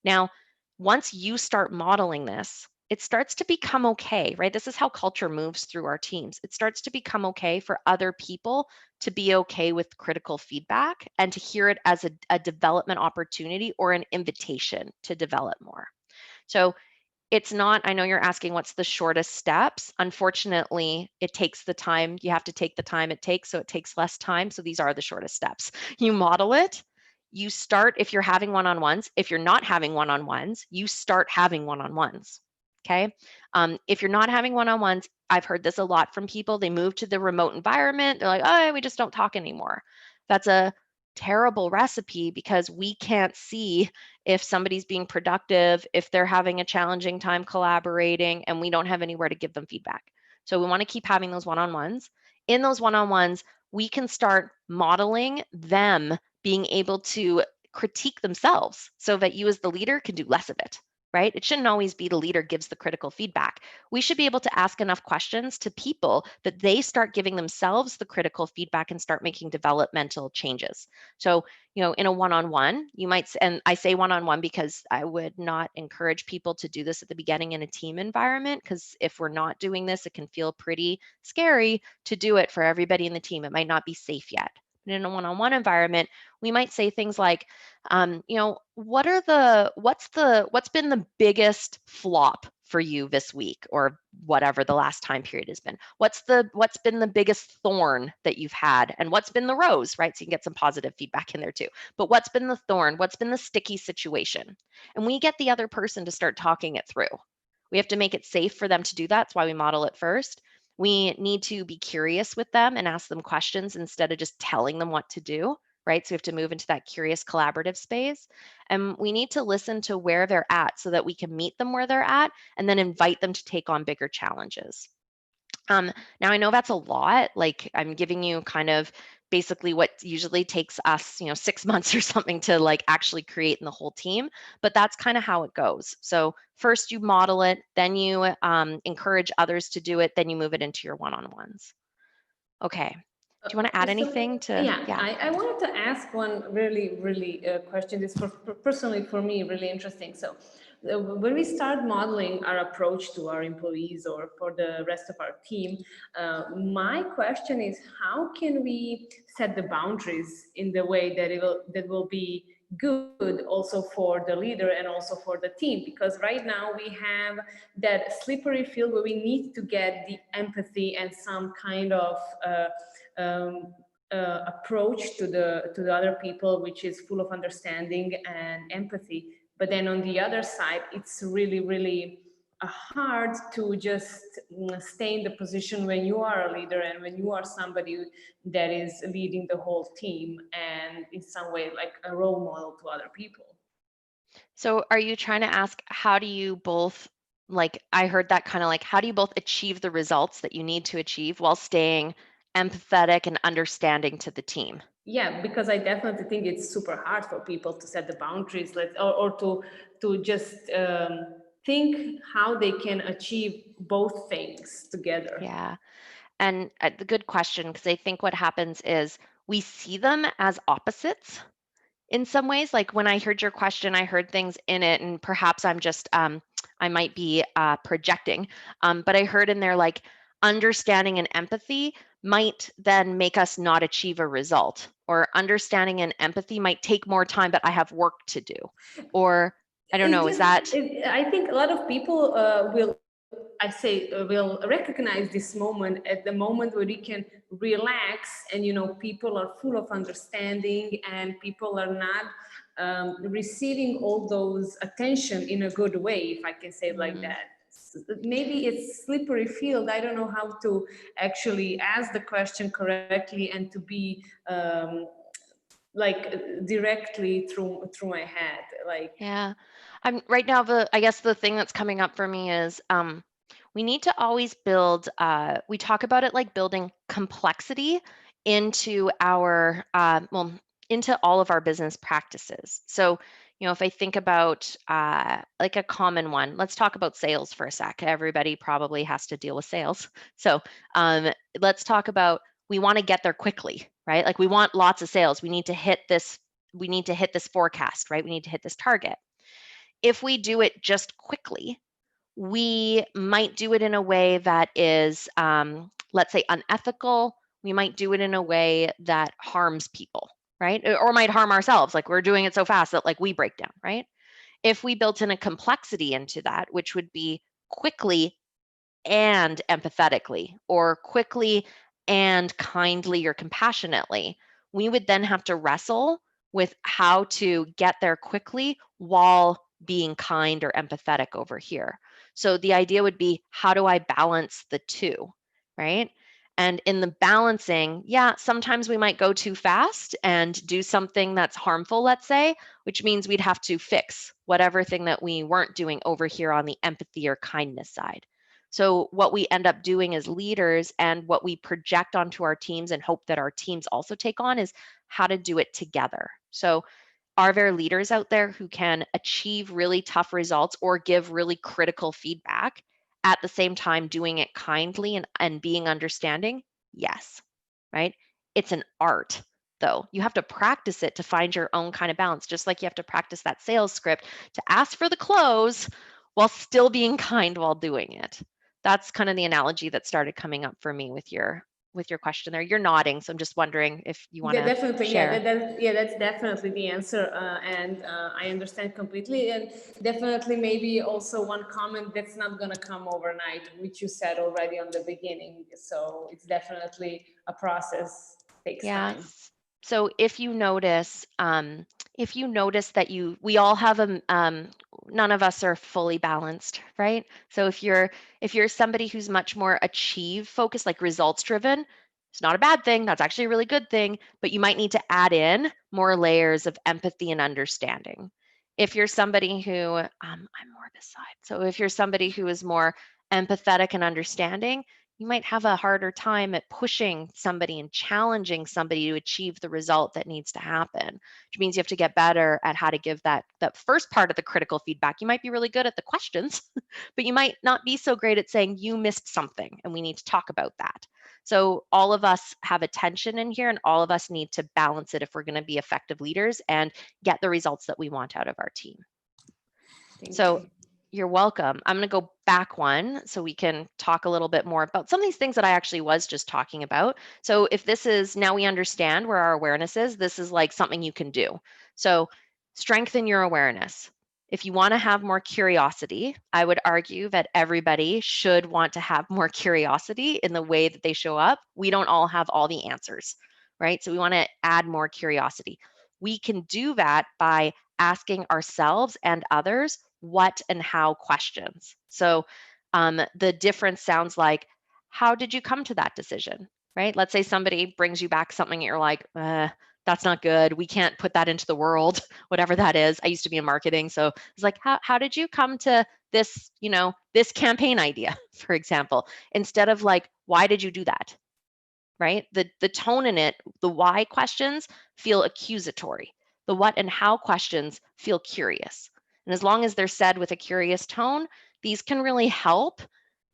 Now, once you start modeling this, it starts to become okay, right? This is how culture moves through our teams. It starts to become okay for other people to be okay with critical feedback and to hear it as a development opportunity or an invitation to develop more. So it's not, I know you're asking what's the shortest steps. Unfortunately, it takes the time. You have to take the time it takes, so it takes less time. So these are the shortest steps. You model it. You start if you're having one-on-ones. If you're not having one-on-ones, you start having one-on-ones. Okay. If you're not having one-on-ones, I've heard this a lot from people. They move to the remote environment. They're like, oh, we just don't talk anymore. That's a terrible recipe because we can't see if somebody's being productive, if they're having a challenging time collaborating, and we don't have anywhere to give them feedback. So we want to keep having those one-on-ones. In those one-on-ones, we can start modeling them being able to critique themselves so that you as the leader can do less of it, right? It shouldn't always be the leader gives the critical feedback. We should be able to ask enough questions to people that they start giving themselves the critical feedback and start making developmental changes. So, in a one-on-one, you might, and I say one-on-one because I would not encourage people to do this at the beginning in a team environment, because if we're not doing this, it can feel pretty scary to do it for everybody in the team. It might not be safe yet. But in a one-on-one environment, we might say things like, what's been the biggest flop for you this week, or whatever the last time period has been? What's been the biggest thorn that you've had, and what's been the rose, right? So you can get some positive feedback in there too. But what's been the thorn? What's been the sticky situation? And we get the other person to start talking it through. We have to make it safe for them to do that. That's why we model it first. We need to be curious with them and ask them questions instead of just telling them what to do, right? So we have to move into that curious collaborative space. And we need to listen to where they're at so that we can meet them where they're at and then invite them to take on bigger challenges. Now I know that's a lot. Like, I'm giving you kind of basically what usually takes us, 6 months or something to like actually create in the whole team, but that's kind of how it goes. So first you model it, then you encourage others to do it, then you move it into your one-on-ones. Okay. Do you want to add anything to? Yeah, I wanted to ask one really question. This personally for me really interesting. So when we start modeling our approach to our employees or for the rest of our team, my question is, how can we set the boundaries in the way that will be good also for the leader and also for the team? Because right now we have that slippery field where we need to get the empathy and some kind of approach to the other people, which is full of understanding and empathy. But then on the other side, it's really hard to just stay in the position when you are a leader and when you are somebody that is leading the whole team and in some way like a role model to other people. So are you trying to ask, how do you both, like, I heard that kind of like, how do you both achieve the results that you need to achieve while staying empathetic and understanding to the team? Yeah, because I definitely think it's super hard for people to set the boundaries, or to just think how they can achieve both things together. Yeah. And the good question, because I think what happens is we see them as opposites in some ways. Like when I heard your question, I heard things in it, and perhaps I'm just, I might be projecting, but I heard in there like understanding and empathy might then make us not achieve a result, or understanding and empathy might take more time, but I have work to do. Or I don't know, is that? I think a lot of people will recognize this moment at the moment where we can relax, and people are full of understanding and people are not receiving all those attention in a good way, if I can say it like that. Maybe it's slippery field. I don't know how to actually ask the question correctly and to be like directly through my head, like. Yeah. I'm right now, I guess the thing that's coming up for me is we need to always build, we talk about it like building complexity into our, into all of our business practices. So, if I think about like a common one, let's talk about sales for a sec. Everybody probably has to deal with sales. So let's talk about, we want to get there quickly, right? Like we want lots of sales. We need to hit this forecast, right? We need to hit this target. If we do it just quickly, we might do it in a way that is, let's say, unethical. We might do it in a way that harms people, right? Or might harm ourselves. Like we're doing it so fast that like we break down, right? If we built in a complexity into that, which would be quickly and empathetically, or quickly and kindly or compassionately, we would then have to wrestle with how to get there quickly while being kind or empathetic over here. So the idea would be, how do I balance the two, right? And in the balancing, yeah, sometimes we might go too fast and do something that's harmful, let's say, which means we'd have to fix whatever thing that we weren't doing over here on the empathy or kindness side. So what we end up doing as leaders and what we project onto our teams and hope that our teams also take on is how to do it together. So are there leaders out there who can achieve really tough results or give really critical feedback at the same time doing it kindly and being understanding? Yes, right? It's an art, though. You have to practice it to find your own kind of balance, just like you have to practice that sales script to ask for the close while still being kind while doing it. That's kind of the analogy that started coming up for me with your question there. You're nodding, so I'm just wondering if you want to Definitely, share. that's definitely the answer, and I understand completely. And definitely, maybe also one comment that's not going to come overnight, which you said already on the beginning. So it's definitely a process, takes time. Yes. So if you notice that we all have none of us are fully balanced, right? So if you're somebody who's much more achieve focused, like results driven, it's not a bad thing. That's actually a really good thing, but you might need to add in more layers of empathy and understanding. If you're somebody who, I'm more this side. So if you're somebody who is more empathetic and understanding, you might have a harder time at pushing somebody and challenging somebody to achieve the result that needs to happen, which means you have to get better at how to give that first part of the critical feedback. You might be really good at the questions, but you might not be so great at saying you missed something and we need to talk about that. So all of us have attention in here and all of us need to balance it if we're going to be effective leaders and get the results that we want out of our team. So you're welcome. I'm going to go back one so we can talk a little bit more about some of these things that I actually was just talking about. So if this is now we understand where our awareness is, this is like something you can do. So strengthen your awareness. If you want to have more curiosity, I would argue that everybody should want to have more curiosity in the way that they show up. We don't all have all the answers, right? So we want to add more curiosity. We can do that by asking ourselves and others what and how questions. So the difference sounds like, how did you come to that decision, right? Let's say somebody brings you back something and you're like, that's not good. We can't put that into the world, whatever that is. I used to be in marketing. So it's like, how did you come to this, this campaign idea, for example, instead of like, why did you do that? Right? The tone in it, the why questions feel accusatory. The what and how questions feel curious. And as long as they're said with a curious tone, these can really help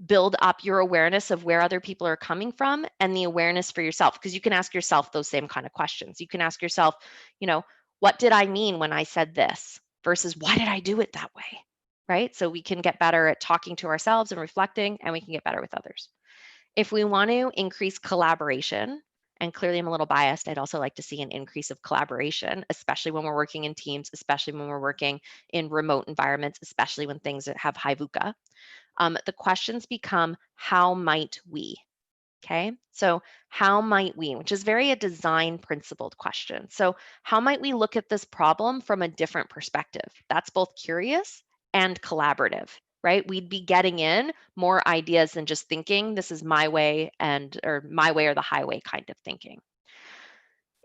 build up your awareness of where other people are coming from and the awareness for yourself. Because you can ask yourself those same kind of questions. You can ask yourself, what did I mean when I said this versus why did I do it that way? Right? So we can get better at talking to ourselves and reflecting, and we can get better with others. If we want to increase collaboration, and clearly I'm a little biased, I'd also like to see an increase of collaboration, especially when we're working in teams, especially when we're working in remote environments, especially when things have high VUCA. The questions become, how might we? Okay, so how might we, which is very a design principled question. So how might we look at this problem from a different perspective? That's both curious and collaborative, right? We'd be getting in more ideas than just thinking this is my way or my way or the highway kind of thinking.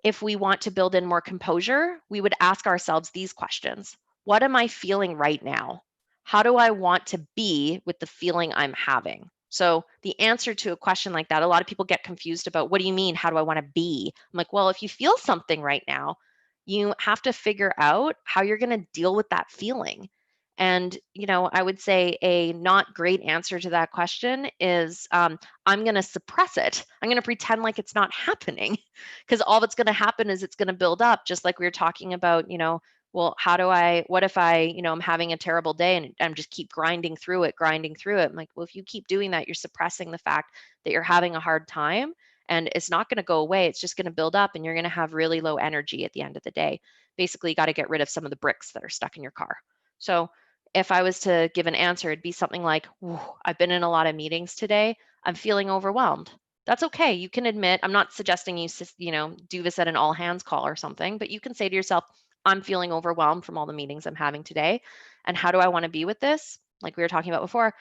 If we want to build in more composure, we would ask ourselves these questions. What am I feeling right now? How do I want to be with the feeling I'm having? So the answer to a question like that, a lot of people get confused about, what do you mean? How do I want to be? I'm like, well, if you feel something right now, you have to figure out how you're going to deal with that feeling. And, I would say a not great answer to that question is I'm going to suppress it. I'm going to pretend like it's not happening because all that's going to happen is it's going to build up, just like we were talking about, well, what if I'm having a terrible day and I'm just keep grinding through it. I'm like, well, if you keep doing that, you're suppressing the fact that you're having a hard time and it's not going to go away. It's just going to build up and you're going to have really low energy at the end of the day. Basically, you got to get rid of some of the bricks that are stuck in your car. So if I was to give an answer, it'd be something like, I've been in a lot of meetings today. I'm feeling overwhelmed. That's okay. You can admit, I'm not suggesting you do this at an all hands call or something, but you can say to yourself, I'm feeling overwhelmed from all the meetings I'm having today. And how do I want to be with this? Like we were talking about before,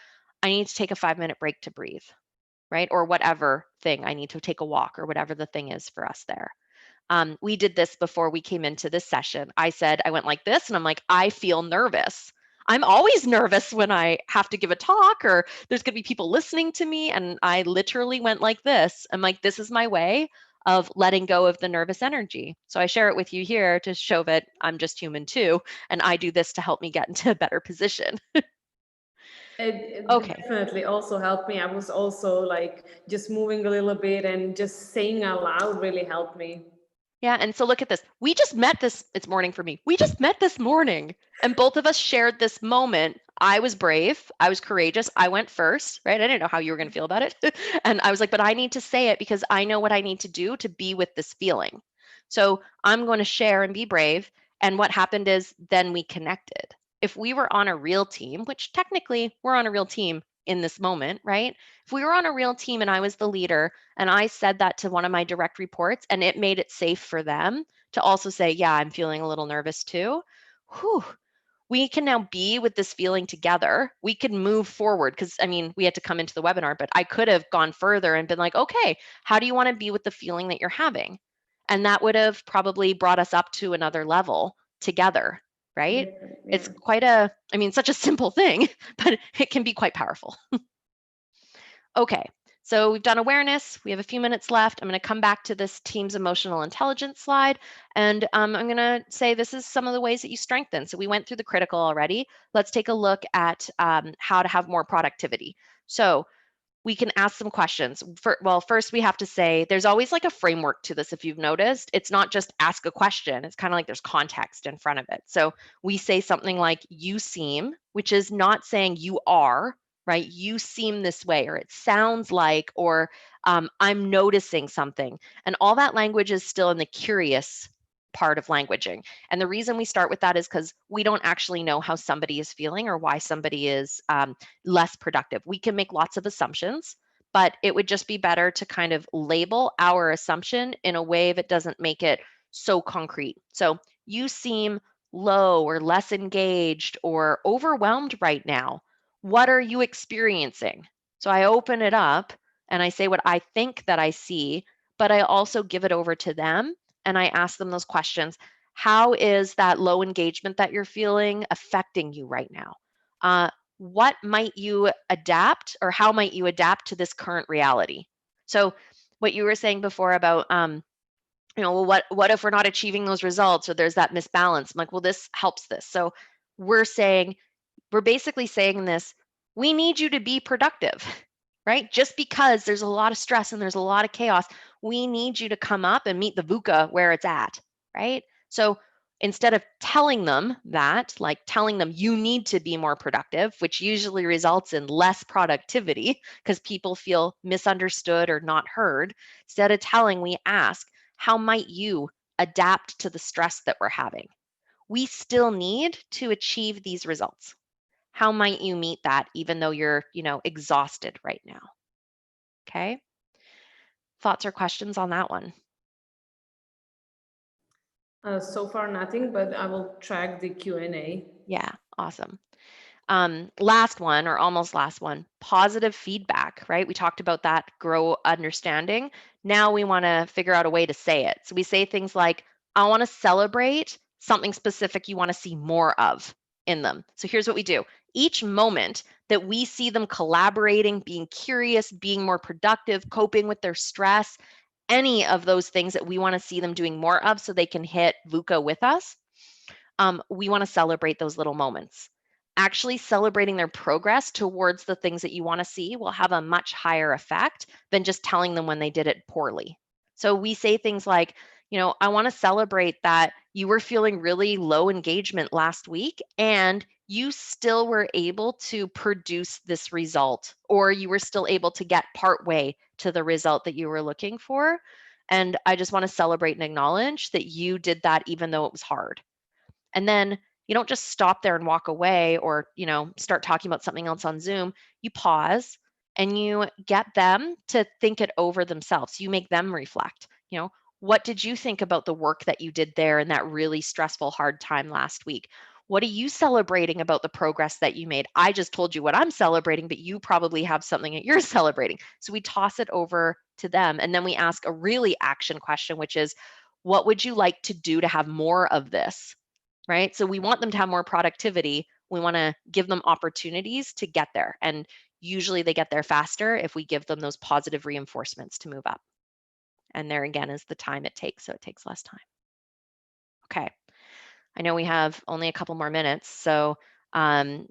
I need to take a 5-minute break to breathe. right? Or whatever thing, I need to take a walk or whatever the thing is for us there. We did this before we came into this session. I went like this and I'm like, I feel nervous. I'm always nervous when I have to give a talk or there's going to be people listening to me. And I literally went like this. I'm like, this is my way of letting go of the nervous energy. So I share it with you here to show that I'm just human too. And I do this to help me get into a better position. It Okay. definitely also helped me. I was also like just moving a little bit and just saying out loud really helped me. Yeah, and so look at this. We just met this, it's morning for me. We just met this morning, and both of us shared this moment. I was brave, I was courageous, I went first, right? I didn't know how you were going to feel about it. And I was like, but I need to say it because I know what I need to do to be with this feeling. So I'm going to share and be brave. And what happened is then we connected. If we were on a real team, which technically we're on a real team in this moment, right? If we were on a real team and I was the leader, and I said that to one of my direct reports, and it made it safe for them to also say, yeah, I'm feeling a little nervous too. Whew, we can now be with this feeling together. We can move forward because, I mean, we had to come into the webinar, but I could have gone further and been like, okay, how do you want to be with the feeling that you're having? And that would have probably brought us up to another level together, right? Yeah. It's such a simple thing, but it can be quite powerful. Okay, so we've done awareness. We have a few minutes left. I'm going to come back to this team's emotional intelligence slide. And I'm going to say this is some of the ways that you strengthen. So we went through the critical already. Let's take a look at how to have more productivity. So we can ask some questions. First we have to say there's always like a framework to this. If you've noticed, it's not just ask a question. It's kind of like there's context in front of it. So we say something like you seem, which is not saying you are, right? You seem this way, or it sounds like, or I'm noticing something. And all that language is still in the curious part of languaging. And the reason we start with that is because we don't actually know how somebody is feeling or why somebody is less productive. We can make lots of assumptions, but it would just be better to kind of label our assumption in a way that doesn't make it so concrete. So you seem low or less engaged or overwhelmed right now. What are you experiencing? So I open it up and I say what I think that I see, but I also give it over to them and I ask them those questions. How is that low engagement that you're feeling affecting you right now? What might you adapt, or how might you adapt to this current reality? So what you were saying before about well, what if we're not achieving those results or there's that misbalance? I'm like, well, this helps this. So we're basically saying this, we need you to be productive, right? Just because there's a lot of stress and there's a lot of chaos, we need you to come up and meet the VUCA where it's at, right? So instead of telling them that, like telling them you need to be more productive, which usually results in less productivity because people feel misunderstood or not heard, instead of telling, we ask, how might you adapt to the stress that we're having? We still need to achieve these results. How might you meet that even though you're, exhausted right now? Okay. Thoughts or questions on that one? So far nothing, but I will track the Q&A. Yeah, awesome. Last one, or almost last one, positive feedback, right? We talked about that, grow understanding. Now we want to figure out a way to say it. So we say things like, I want to celebrate something specific you want to see more of in them. So here's what we do. Each moment that we see them collaborating, being curious, being more productive, coping with their stress, any of those things that we want to see them doing more of so they can hit VUCA with us, we want to celebrate those little moments. Actually celebrating their progress towards the things that you want to see will have a much higher effect than just telling them when they did it poorly. So we say things like, I want to celebrate that you were feeling really low engagement last week and you still were able to produce this result, or you were still able to get part way to the result that you were looking for. And I just want to celebrate and acknowledge that you did that even though it was hard. And then you don't just stop there and walk away or, start talking about something else on Zoom. You pause and you get them to think it over themselves. You make them reflect, what did you think about the work that you did there in that really stressful, hard time last week? What are you celebrating about the progress that you made? I just told you what I'm celebrating, but you probably have something that you're celebrating. So we toss it over to them. And then we ask a really action question, which is, what would you like to do to have more of this? Right? So we want them to have more productivity. We want to give them opportunities to get there. And usually they get there faster if we give them those positive reinforcements to move up. And there again is the time it takes. So it takes less time. Okay. I know we have only a couple more minutes. So in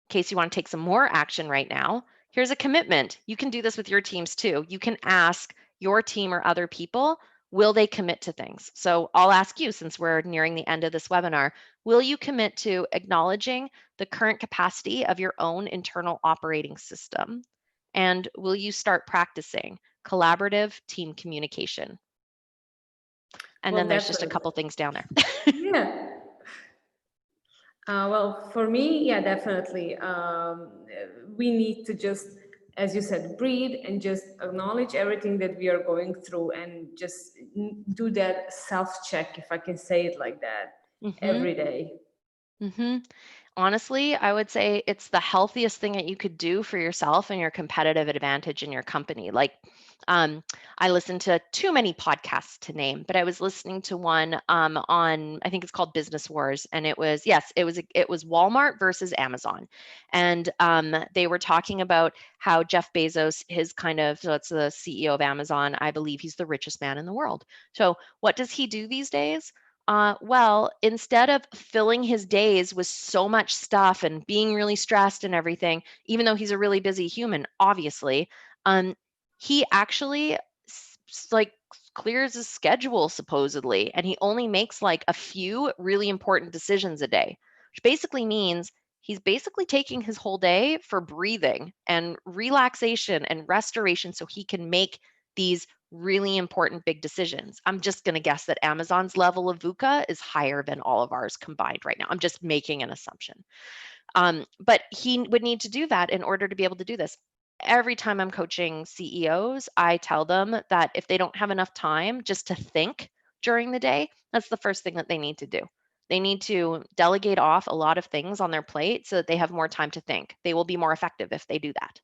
case you want to take some more action right now, here's a commitment. You can do this with your teams too. You can ask your team or other people, will they commit to things? So I'll ask you, since we're nearing the end of this webinar, will you commit to acknowledging the current capacity of your own internal operating system? And will you start practicing collaborative team communication? And Well, then there's just a definitely. couple things down there. Yeah. Well, for me, yeah, definitely. We need to just, as you said, breathe and just acknowledge everything that we are going through and just do that self-check, if I can say it like that, every day. Honestly, I would say it's the healthiest thing that you could do for yourself and your competitive advantage in your company. Like, I listen to too many podcasts to name, but I was listening to one on, I think it's called Business Wars, and it was Walmart versus Amazon, and they were talking about how Jeff Bezos, so it's the CEO of Amazon, I believe he's the richest man in the world. So what does he do these days? Well, instead of filling his days with so much stuff and being really stressed and everything, even though he's a really busy human, obviously, he actually like clears his schedule supposedly, and he only makes like a few really important decisions a day, which basically means he's basically taking his whole day for breathing and relaxation and restoration so he can make these really important big decisions. I'm just going to guess that Amazon's level of VUCA is higher than all of ours combined right now. I'm just making an assumption. But he would need to do that in order to be able to do this. Every time I'm coaching CEOs, I tell them that if they don't have enough time just to think during the day, that's the first thing that they need to do. They need to delegate off a lot of things on their plate so that they have more time to think. They will be more effective if they do that.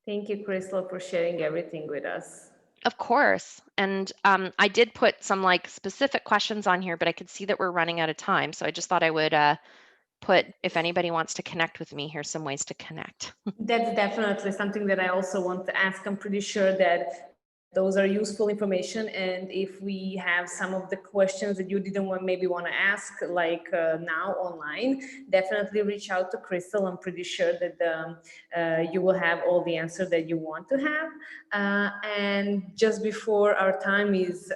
Thank you, Kristal, for sharing everything with us. Of course. And I did put some like specific questions on here, but I could see that we're running out of time. So I just thought I would put, if anybody wants to connect with me, here's some ways to connect. That's definitely something that I also want to ask. I'm pretty sure that those are useful information, and if we have some of the questions that you didn't maybe want to ask, like now online, definitely reach out to Kristal. I'm pretty sure that you will have all the answers that you want to have. And just before our time is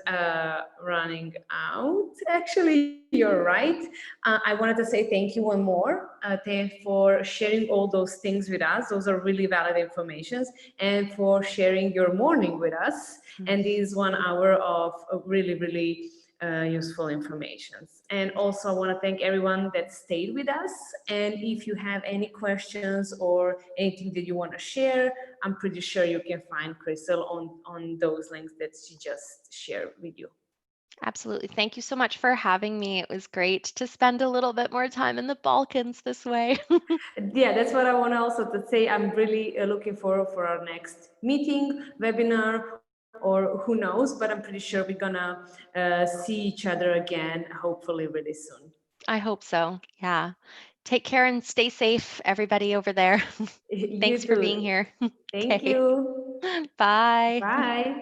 running out, actually, you're right. I wanted to say thank you one more for sharing all those things with us. Those are really valid informations, and for sharing your morning with us. And this 1 hour of really, really useful information. And also I want to thank everyone that stayed with us. And if you have any questions or anything that you want to share, I'm pretty sure you can find Kristal on those links that she just shared with you. Absolutely. Thank you so much for having me. It was great to spend a little bit more time in the Balkans this way. Yeah, that's what I want also to say. I'm really looking forward for our next meeting, webinar, or who knows, but I'm pretty sure we're gonna see each other again, hopefully really soon. I hope so. Yeah. Take care and stay safe, everybody over there. Thanks for being here. Thank you. Bye. Bye.